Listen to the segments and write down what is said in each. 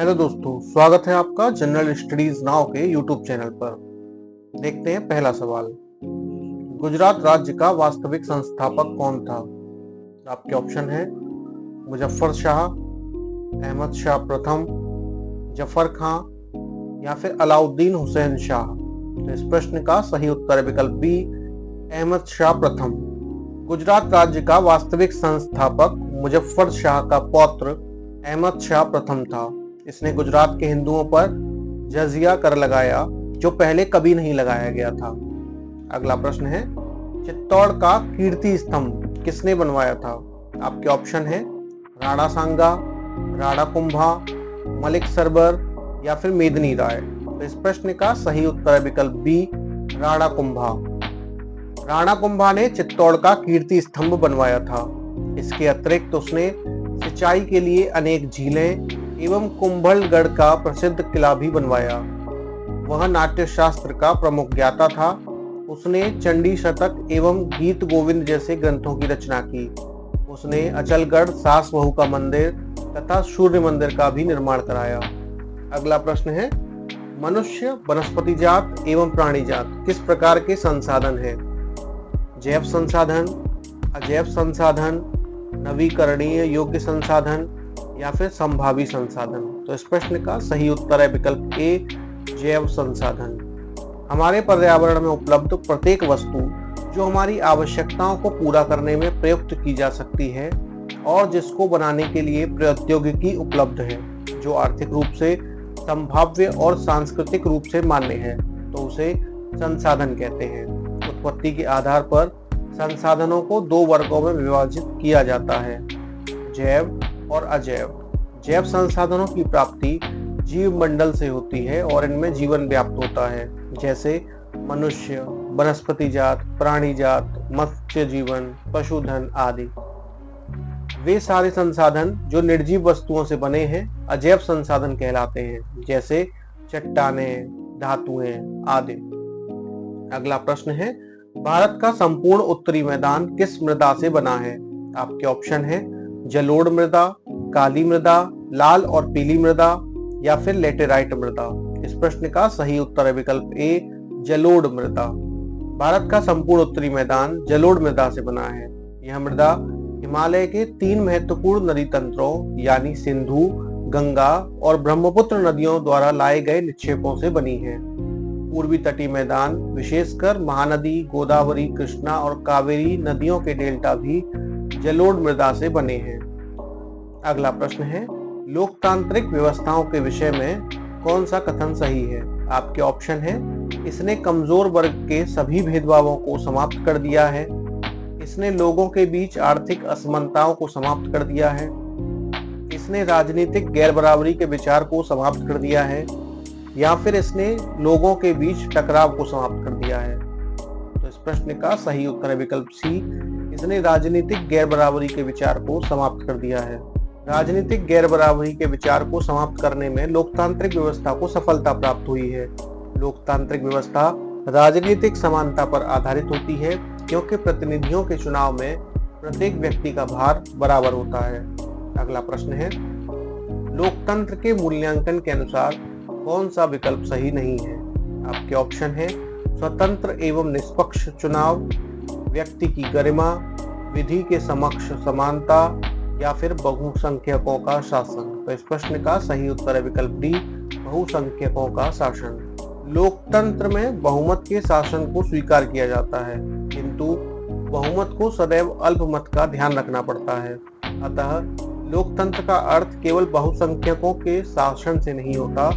Hello दोस्तों, स्वागत है आपका जनरल स्टडीज नाउ के यूट्यूब चैनल पर। देखते हैं पहला सवाल। गुजरात राज्य का वास्तविक संस्थापक कौन था? आपके ऑप्शन है मुजफ्फर शाह, अहमद शाह प्रथम, जफर खां या फिर अलाउद्दीन हुसैन शाह। तो इस प्रश्न का सही उत्तर है विकल्प बी, अहमद शाह प्रथम। गुजरात राज्य का वास्तविक संस्थापक मुजफ्फर शाह का पौत्र अहमद शाह प्रथम था। इसने गुजरात के हिंदुओं पर जजिया कर लगाया, जो पहले कभी नहीं लगाया गया था। अगला प्रश्न है, चित्तौड़ का कीर्ति स्तंभ किसने बनवाया था? आपके ऑप्शन है राणा सांगा, राणा कुंभा, मलिक सरबर या फिर मेदिनी राय। तो इस प्रश्न का सही उत्तर है विकल्प बी, राणा कुंभा। राणा कुंभा ने चित्तौड़ का कीर्ति स्तंभ बनवाया था। इसके अतिरिक्त उसने सिंचाई के लिए अनेक झीलें एवं कुंभलगढ़ का प्रसिद्ध किला भी बनवाया। वह नाट्य शास्त्र का प्रमुख ज्ञाता था। उसने चंडी शतक एवं गीत गोविंद जैसे ग्रंथों की रचना की। उसने अचलगढ़ सास बहू का मंदिर तथा सूर्य मंदिर का भी निर्माण कराया। अगला प्रश्न है, मनुष्य वनस्पति जात एवं प्राणी जात किस प्रकार के संसाधन है? जैव संसाधन, अजैव संसाधन, नवीकरणीय योग्य संसाधन या फिर संभावी संसाधन। तो इस प्रश्न का सही उत्तर है विकल्प ए, जैव संसाधन। हमारे पर्यावरण में उपलब्ध प्रत्येक वस्तु जो हमारी आवश्यकताओं को पूरा करने में प्रयुक्त की जा सकती है और जिसको बनाने के लिए प्रौद्योगिकी उपलब्ध है, जो आर्थिक रूप से संभाव्य और सांस्कृतिक रूप से मान्य है, तो उसे संसाधन कहते हैं। उत्पत्ति के आधार पर संसाधनों को दो वर्गों में विभाजित किया जाता है, जैव और अजैव। जैव संसाधनों की प्राप्ति जीव मंडल से होती है और इनमें जीवन व्याप्त होता है, जैसे मनुष्य, वनस्पति जात, प्राणी जात, मत्स्य जीवन, पशुधन आदि। वे सारे संसाधन जो निर्जीव वस्तुओं से बने हैं अजैव संसाधन कहलाते हैं, जैसे चट्टानें, धातुएं आदि। अगला प्रश्न है, भारत का संपूर्ण उत्तरी मैदान किस मृदा से बना है? आपके ऑप्शन है जलोढ़ मृदा, काली मृदा, लाल और पीली मृदा या फिर लेटेराइट मृदा। इस प्रश्न का सही उत्तर है विकल्प ए, जलोढ़ मृदा। भारत का संपूर्ण उत्तरी मैदान जलोढ़ मृदा से बना है। यह मृदा हिमालय के 3 महत्वपूर्ण नदी तंत्रों यानी सिंधु, गंगा और ब्रह्मपुत्र नदियों द्वारा लाए गए निक्षेपों से बनी है। पूर्वी तटीय मैदान विशेषकर महानदी, गोदावरी, कृष्णा और कावेरी नदियों के डेल्टा भी जलोढ़ मृदा से बने हैं। अगला प्रश्न है, लोकतांत्रिक व्यवस्थाओं के विषय में कौन सा कथन सही है? आपके ऑप्शन है इसने कमजोर वर्ग के सभी भेदभावों को समाप्त कर दिया है, इसने लोगों के बीच आर्थिक असमानताओं को समाप्त कर दिया है, इसने राजनीतिक गैर बराबरी के विचार को समाप्त कर दिया है, या फिर इसने लोगों के बीच टकराव को समाप्त कर दिया है। तो इस प्रश्न का सही उत्तर है विकल्प सी, इसने राजनीतिक गैर बराबरी के विचार को समाप्त कर दिया है। राजनीतिक गैर बराबरी के विचार को समाप्त करने में लोकतांत्रिक व्यवस्था को सफलता प्राप्त हुई है। लोकतांत्रिक व्यवस्था राजनीतिक समानता पर आधारित होती है, क्योंकि प्रतिनिधियों के चुनाव में प्रत्येक व्यक्ति का भार बराबर होता है। अगला प्रश्न है, लोकतंत्र के मूल्यांकन के अनुसार कौन सा विकल्प सही नहीं है? आपके ऑप्शन है स्वतंत्र एवं निष्पक्ष चुनाव, व्यक्ति की गरिमा, विधि के समक्ष समानता या फिर बहुसंख्यकों का शासन। तो इस प्रश्न का सही उत्तर है विकल्प डी, बहुसंख्यकों का शासन। लोकतंत्र में बहुमत के शासन को स्वीकार किया जाता है, किंतु बहुमत को सदैव अल्पमत का ध्यान रखना पड़ता है। अतः लोकतंत्र का अर्थ केवल बहुसंख्यकों के शासन से नहीं होता,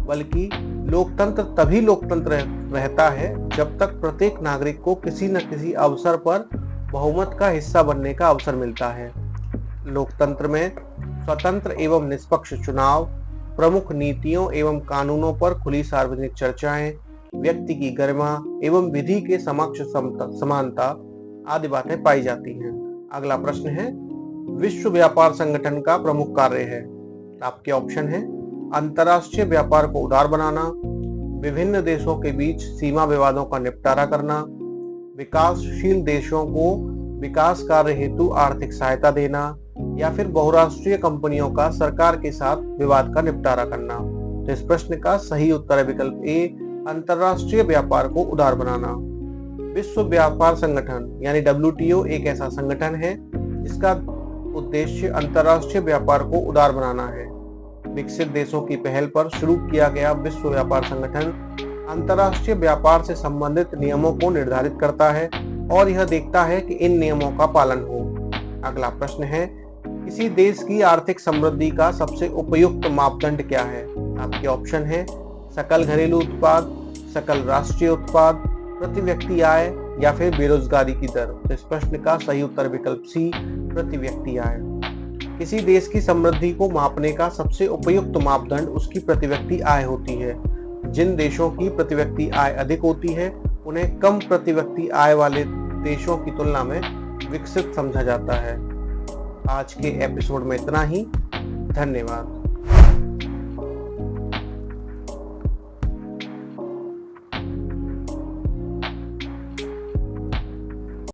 बल्कि लोकतंत्र तभी लोकतंत्र रहता है जब तक प्रत्येक नागरिक को किसी न किसी अवसर पर बहुमत का हिस्सा बनने का अवसर मिलता है। लोकतंत्र में स्वतंत्र एवं निष्पक्ष चुनाव, प्रमुख नीतियों एवं कानूनों पर खुली सार्वजनिक चर्चाएं, व्यक्ति की गरिमा एवं विधि के समक्ष समानता आदि बातें पाई जाती हैं। अगला प्रश्न है, विश्व व्यापार संगठन का प्रमुख कार्य है? आपके ऑप्शन है अंतर्राष्ट्रीय व्यापार को उदार बनाना, विभिन्न देशों के बीच सीमा विवादों का निपटारा करना, विकासशील देशों को विकास कार्य हेतु आर्थिक सहायता देना या फिर बहुराष्ट्रीय कंपनियों का सरकार के साथ विवाद का निपटारा करना। तो इस प्रश्न का सही उत्तर है विकल्प ए, अंतरराष्ट्रीय व्यापार को उदार बनाना। विश्व व्यापार संगठन यानी WTO एक ऐसा संगठन है जिसका उद्देश्य अंतरराष्ट्रीय व्यापार को उदार बनाना है। विकसित देशों की पहल पर शुरू किया गया विश्व व्यापार संगठन अंतरराष्ट्रीय व्यापार से संबंधित नियमों को निर्धारित करता है और यह देखता है कि इन नियमों का पालन हो। अगला प्रश्न है, किसी देश की आर्थिक समृद्धि का सबसे उपयुक्त मापदंड क्या है? आपके ऑप्शन है सकल घरेलू उत्पाद, सकल राष्ट्रीय उत्पाद, प्रति व्यक्ति आय या फिर बेरोजगारी की दर। तो इस प्रश्न का सही उत्तर विकल्प सी, प्रति व्यक्ति आय। किसी देश की समृद्धि को मापने का सबसे उपयुक्त मापदंड उसकी प्रति व्यक्ति आय होती है। जिन देशों की प्रति व्यक्ति आय अधिक होती है उन्हें कम प्रति व्यक्ति आय वाले देशों की तुलना में विकसित समझा जाता है। आज के एपिसोड में इतना ही। धन्यवाद।